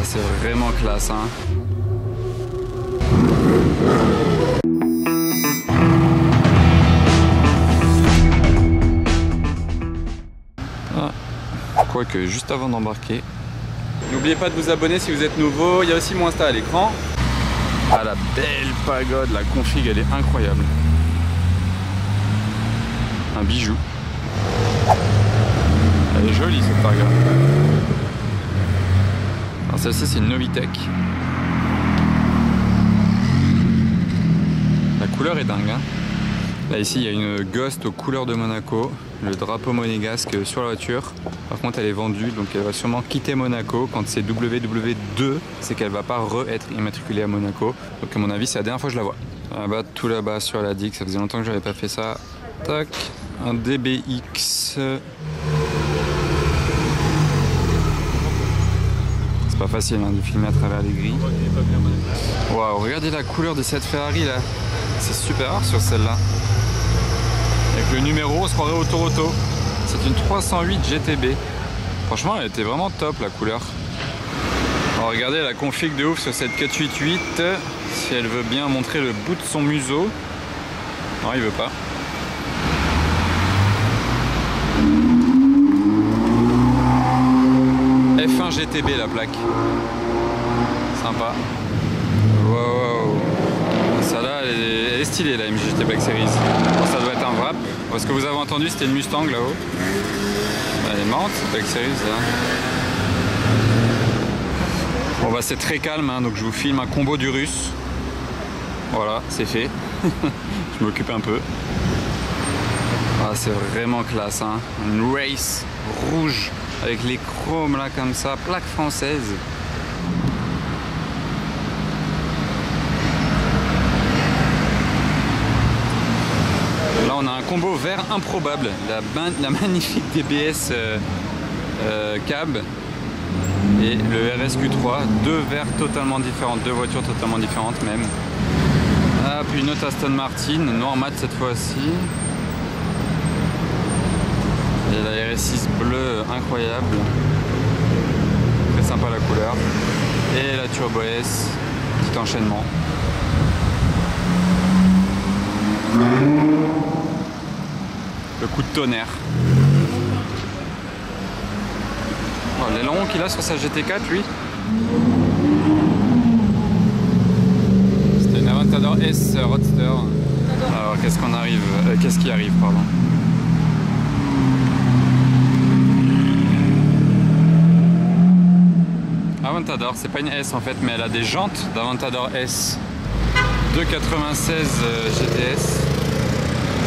c'est vraiment classe, hein. Quoique, juste avant d'embarquer, n'oubliez pas de vous abonner si vous êtes nouveau. Il y a aussi mon Insta à l'écran. Ah, la belle pagode, la config, elle est incroyable. Un bijou. Elle est jolie cette pagode. Alors celle-ci, c'est une Novitec. La couleur est dingue, hein. Là ici il y a une Ghost aux couleurs de Monaco, le drapeau monégasque sur la voiture. Par contre elle est vendue, donc elle va sûrement quitter Monaco. Quand c'est WW2, c'est qu'elle va pas être immatriculée à Monaco. Donc à mon avis c'est la dernière fois que je la vois. Là-bas, tout là-bas sur la Dix, ça faisait longtemps que j'avais pas fait ça. Tac, un DBX. C'est pas facile hein, de filmer à travers les grilles. Waouh, regardez la couleur de cette Ferrari là. C'est super rare sur celle-là. Avec le numéro, on se croirait au Toro. C'est une 308 GTB. Franchement, elle était vraiment top la couleur. Alors regardez la config de ouf sur cette 488. Si elle veut bien montrer le bout de son museau. Non, il veut pas. F1 GTB la plaque. Sympa. Wow. Celle-là, elle est stylée la MGT Black Series. Bon, ça doit être un wrap. Ce que vous avez entendu, c'était une Mustang là-haut. Elle est marrante cette Black Series là. Bon bah c'est très calme, hein, donc je vous filme un combo du russe. Voilà, c'est fait. Je m'occupe un peu. Ah, c'est vraiment classe, hein. Une race rouge avec les chromes là comme ça, plaque française. Là on a un combo vert improbable, la magnifique DBS cab et le RSQ3, deux verts totalement différents, deux voitures totalement différentes même. Ah, puis une autre Aston Martin, noir mat cette fois-ci. Et la RS6 bleue incroyable, très sympa la couleur. Et la Turbo S, petit enchaînement. Le coup de tonnerre. Oh, l'aileron qu'il a sur sa GT4 lui. C'était une Aventador S Roadster. Alors qu'est-ce qu'on arrive, qu'est-ce qui arrive pardon. Aventador, c'est pas une S en fait, mais elle a des jantes d'Aventador S 296 GTS.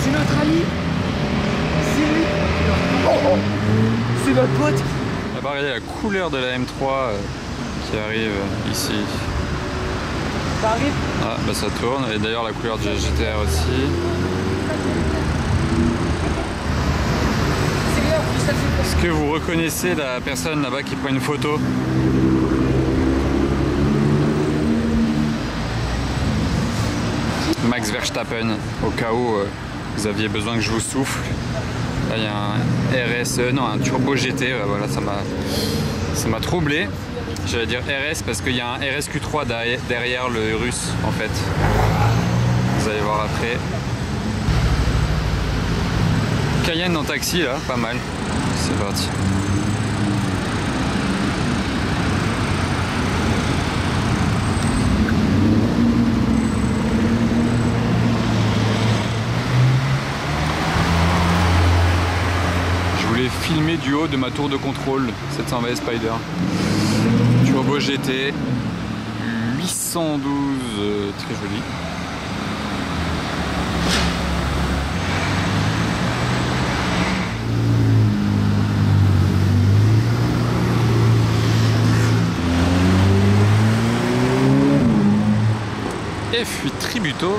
C'est notre ami. C'est notre pote. Là-bas, regardez la couleur de la M3 qui arrive ici. Ça arrive. Ah, bah ça tourne. Et d'ailleurs, la couleur de GTR aussi. Est-ce que vous reconnaissez la personne là-bas qui prend une photo? Max Verstappen, au cas où vous aviez besoin que je vous souffle. Là il y a un RS, non un Turbo GT, voilà ça m'a troublé. J'allais dire RS parce qu'il y a un RSQ3 derrière le russe en fait. Vous allez voir après. Cayenne en taxi là, pas mal. C'est parti. Je voulais filmer du haut de ma tour de contrôle 720 Spider. Turbo GT 812, très joli. F8 Tributo.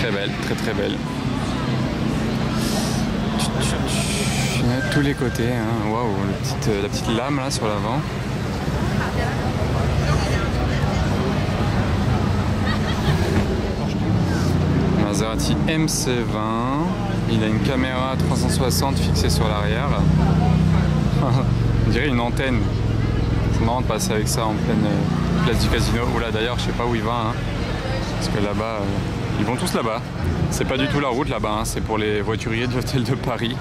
Très belle, très belle. Tous les côtés, hein. Waouh, la petite lame là sur l'avant. Maserati MC20. Il a une caméra 360 fixée sur l'arrière. On dirait une antenne. C'est marrant de passer avec ça en pleine place du casino. Oula, d'ailleurs, je sais pas où il va. Hein, parce que là-bas, ils vont tous là-bas. C'est pas du tout la route là-bas. Hein, c'est pour les voituriers de l'hôtel de Paris.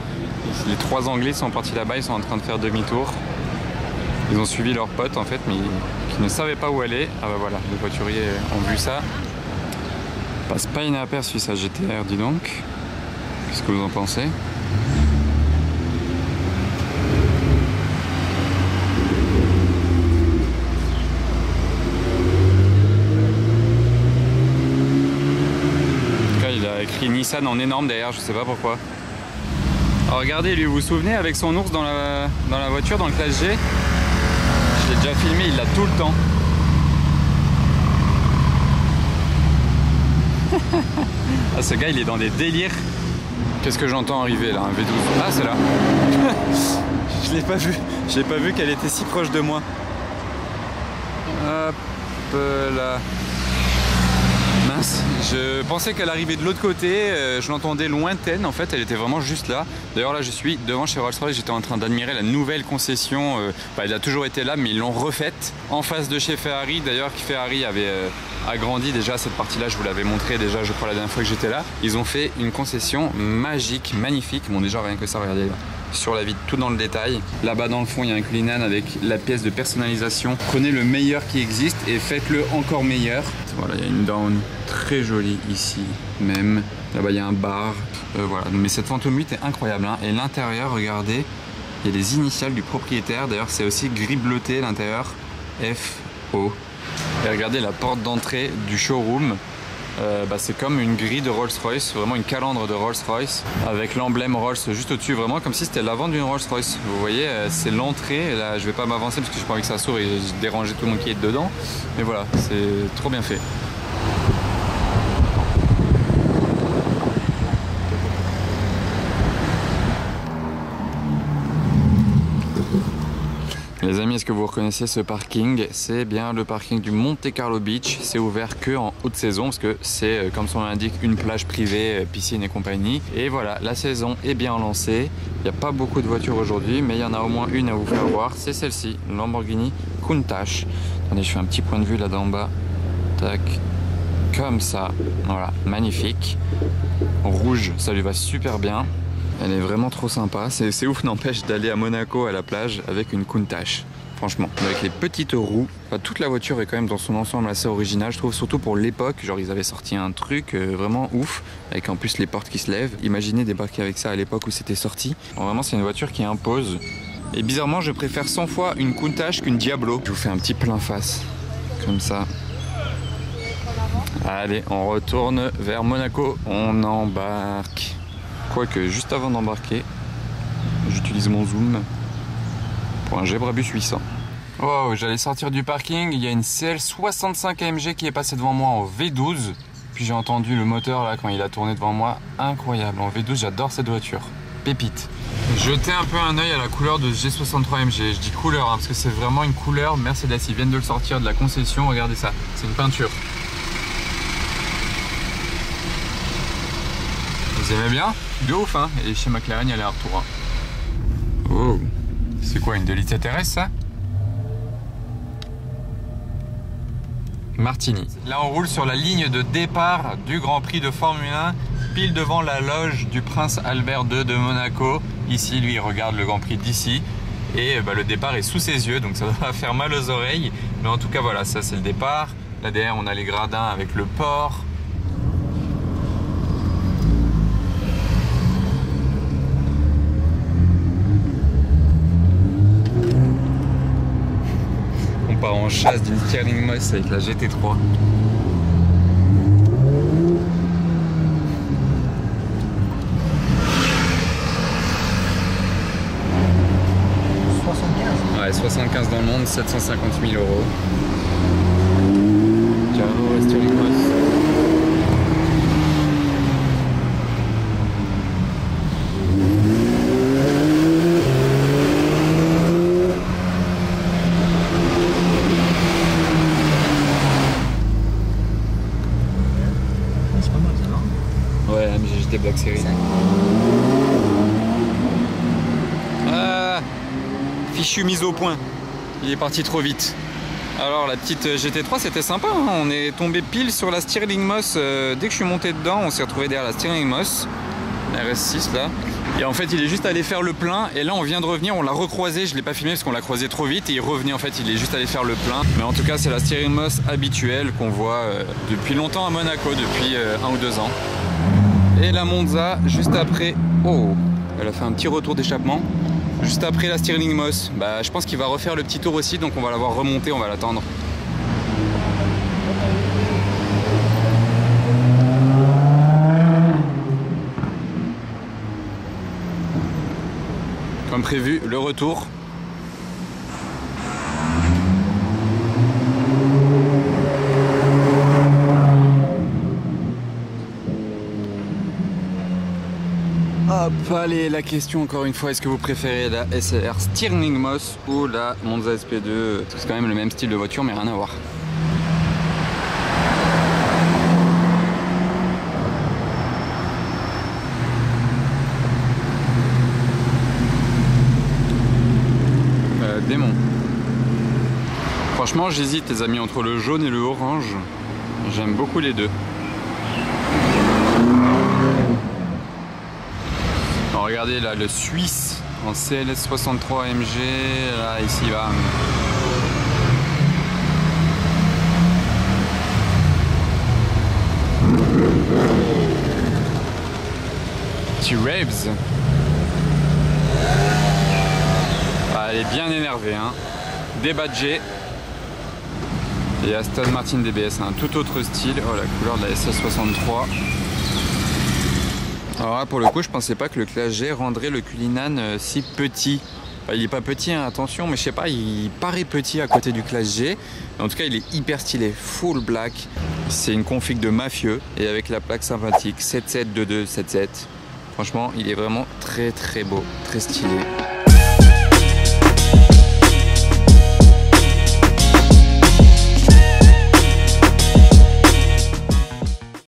Les 3 Anglais sont partis là-bas. Ils sont en train de faire demi-tour. Ils ont suivi leurs potes en fait, mais qui ne savaient pas où aller. Ah bah voilà, les voituriers ont vu ça. Passe pas inaperçu ça GTR, dis donc. Qu'est-ce que vous en pensez? En tout cas, il a écrit Nissan en énorme derrière, je sais pas pourquoi. Alors regardez, lui, vous vous souvenez, avec son ours dans la voiture, dans le classe G, je l'ai déjà filmé, il l'a tout le temps. Ah, ce gars, il est dans des délires. Qu'est-ce que j'entends arriver là, un V12? Ah, c'est là. Je l'ai pas vu. Je l'ai pas vu qu'elle était si proche de moi. Hop là. Mince, je pensais qu'elle arrivait de l'autre côté, je l'entendais lointaine, en fait elle était vraiment juste là. D'ailleurs là je suis devant chez Rolls-Royce, j'étais en train d'admirer la nouvelle concession, elle a toujours été là mais ils l'ont refaite en face de chez Ferrari. D'ailleurs Ferrari avait agrandi déjà cette partie-là, je vous l'avais montré déjà je crois la dernière fois que j'étais là. Ils ont fait une concession magique, magnifique, bon déjà rien que ça, regardez là. Sur la vitre, tout dans le détail. Là-bas dans le fond, il y a un Cullinan avec la pièce de personnalisation. Prenez le meilleur qui existe et faites-le encore meilleur. Voilà, il y a une down très jolie ici même. Là-bas, il y a un bar. Voilà, mais cette Phantom 8 est incroyable. Hein. Et l'intérieur, regardez, il y a les initiales du propriétaire. D'ailleurs, c'est aussi gris bleuté l'intérieur. FO. Et regardez la porte d'entrée du showroom. C'est comme une grille de Rolls-Royce, vraiment une calandre de Rolls-Royce avec l'emblème Rolls juste au-dessus, vraiment comme si c'était l'avant d'une Rolls-Royce. Vous voyez, c'est l'entrée. Là, je vais pas m'avancer parce que je n'ai pas envie que ça s'ouvre et déranger tout le monde qui est dedans. Mais voilà, c'est trop bien fait. Les amis, est-ce que vous reconnaissez ce parking? C'est bien le parking du Monte Carlo Beach. C'est ouvert que en haute saison parce que c'est, comme son nom l'indique, une plage privée, piscine et compagnie. Et voilà, la saison est bien lancée. Il n'y a pas beaucoup de voitures aujourd'hui, mais il y en a au moins une à vous faire voir. C'est celle-ci, Lamborghini Countach. Attendez, je fais un petit point de vue là d'en bas. Tac, comme ça. Voilà, magnifique. Rouge, ça lui va super bien. Elle est vraiment trop sympa. C'est ouf, n'empêche, d'aller à Monaco à la plage avec une Countach. Franchement, avec les petites roues. Enfin, toute la voiture est quand même dans son ensemble assez originale. Je trouve surtout pour l'époque. Genre, ils avaient sorti un truc vraiment ouf. Avec en plus les portes qui se lèvent. Imaginez débarquer avec ça à l'époque où c'était sorti. Bon, vraiment, c'est une voiture qui impose. Et bizarrement, je préfère 100 fois une Countach qu'une Diablo. Je vous fais un petit plein face. Comme ça. Allez, on retourne vers Monaco. On embarque. Quoique, juste avant d'embarquer, j'utilise mon zoom pour un Gebrabus 800. Oh, j'allais sortir du parking, il y a une CL65 AMG qui est passée devant moi en V12. Puis j'ai entendu le moteur là quand il a tourné devant moi. Incroyable, en V12, j'adore cette voiture. Pépite. Jetez un peu un œil à la couleur de G63 AMG. Je dis couleur hein, parce que c'est vraiment une couleur Mercedes. Ils viennent de le sortir de la concession, regardez ça, c'est une peinture. Vous aimez bien? De ouf hein. Et chez McLaren il y a les retours hein. Oh, c'est quoi une 2 litres TRS ça? Martini. Là on roule sur la ligne de départ du Grand Prix de Formule 1, pile devant la loge du Prince Albert II de Monaco. Ici lui il regarde le Grand Prix d'ici et le départ est sous ses yeux donc ça va faire mal aux oreilles. Mais en tout cas voilà, ça c'est le départ. Là derrière on a les gradins avec le port. On part en chasse d'une Stirling Moss avec la GT3. Ouais, 75 dans le monde, 750 000 €. Ciao, Stirling Moss. Des Black Series. Ah, fichue mise au point. Il est parti trop vite. Alors la petite GT3 c'était sympa, hein. On est tombé pile sur la Stirling Moss. Dès que je suis monté dedans, on s'est retrouvé derrière la Stirling Moss. RS6 là. Et en fait il est juste allé faire le plein et là on vient de revenir, on l'a recroisé, je l'ai pas filmé parce qu'on l'a croisé trop vite et il revenait en fait, il est juste allé faire le plein. Mais en tout cas c'est la Stirling Moss habituelle qu'on voit depuis longtemps à Monaco, depuis 1 ou 2 ans. Et la Monza juste après, oh, elle a fait un petit retour d'échappement. Juste après la Stirling Moss, bah, je pense qu'il va refaire le petit tour aussi, donc on va la voir remonter, on va l'attendre. Comme prévu, le retour. Hop, allez, la question encore une fois, est-ce que vous préférez la SLR Stirling Moss ou la Monza SP2? C'est quand même le même style de voiture mais rien à voir. Démon. Franchement j'hésite les amis entre le jaune et le orange. J'aime beaucoup les deux. Alors, regardez là le Suisse en CLS 63 MG. Là ici il va. T-Rabs. Elle est bien énervée, hein. Débadgée. Et Aston Martin DBS, un tout autre style. Oh, la couleur de la SS63. Alors là, pour le coup, je pensais pas que le Classe G rendrait le Cullinan si petit. Enfin, il est pas petit, hein, attention, mais je sais pas, il paraît petit à côté du Classe G. En tout cas, il est hyper stylé, full black. C'est une config de mafieux et avec la plaque sympathique 772277. Franchement, il est vraiment très très beau, très stylé.